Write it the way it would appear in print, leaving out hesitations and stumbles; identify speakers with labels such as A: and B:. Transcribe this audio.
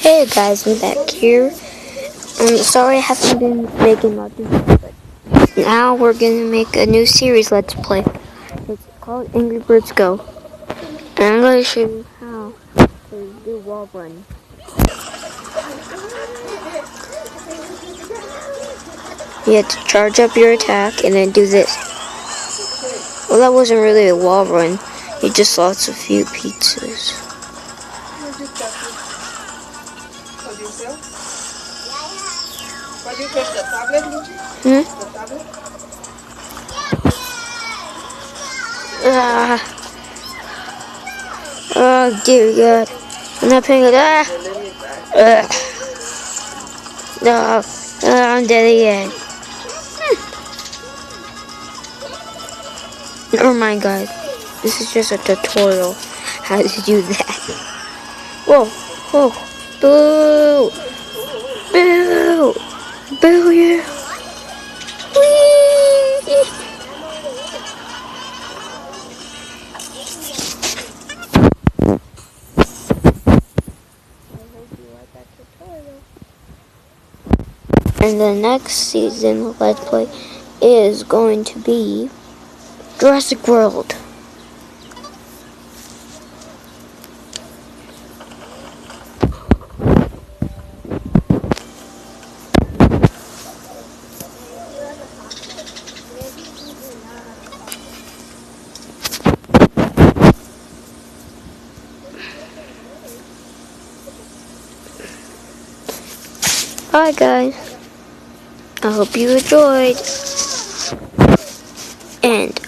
A: Hey guys, I'm back here. I'm sorry I haven't been making lots of videos, but now we're gonna make a new series let's play. It's called Angry Birds Go. And I'm gonna show you how to do wall run. You have to charge up your attack and then do this. Well, that wasn't really a wall run. You just lost a few pizzas. Oh dear God. I'm not paying it. No. I'm dead again. Never mind, guys. This is just a tutorial how to do that. Whoa. Whoa. Boo. Boo. Boo, yeah. Whee. And the next season of Let's Play is going to be Jurassic World. Bye guys. I hope you enjoyed. And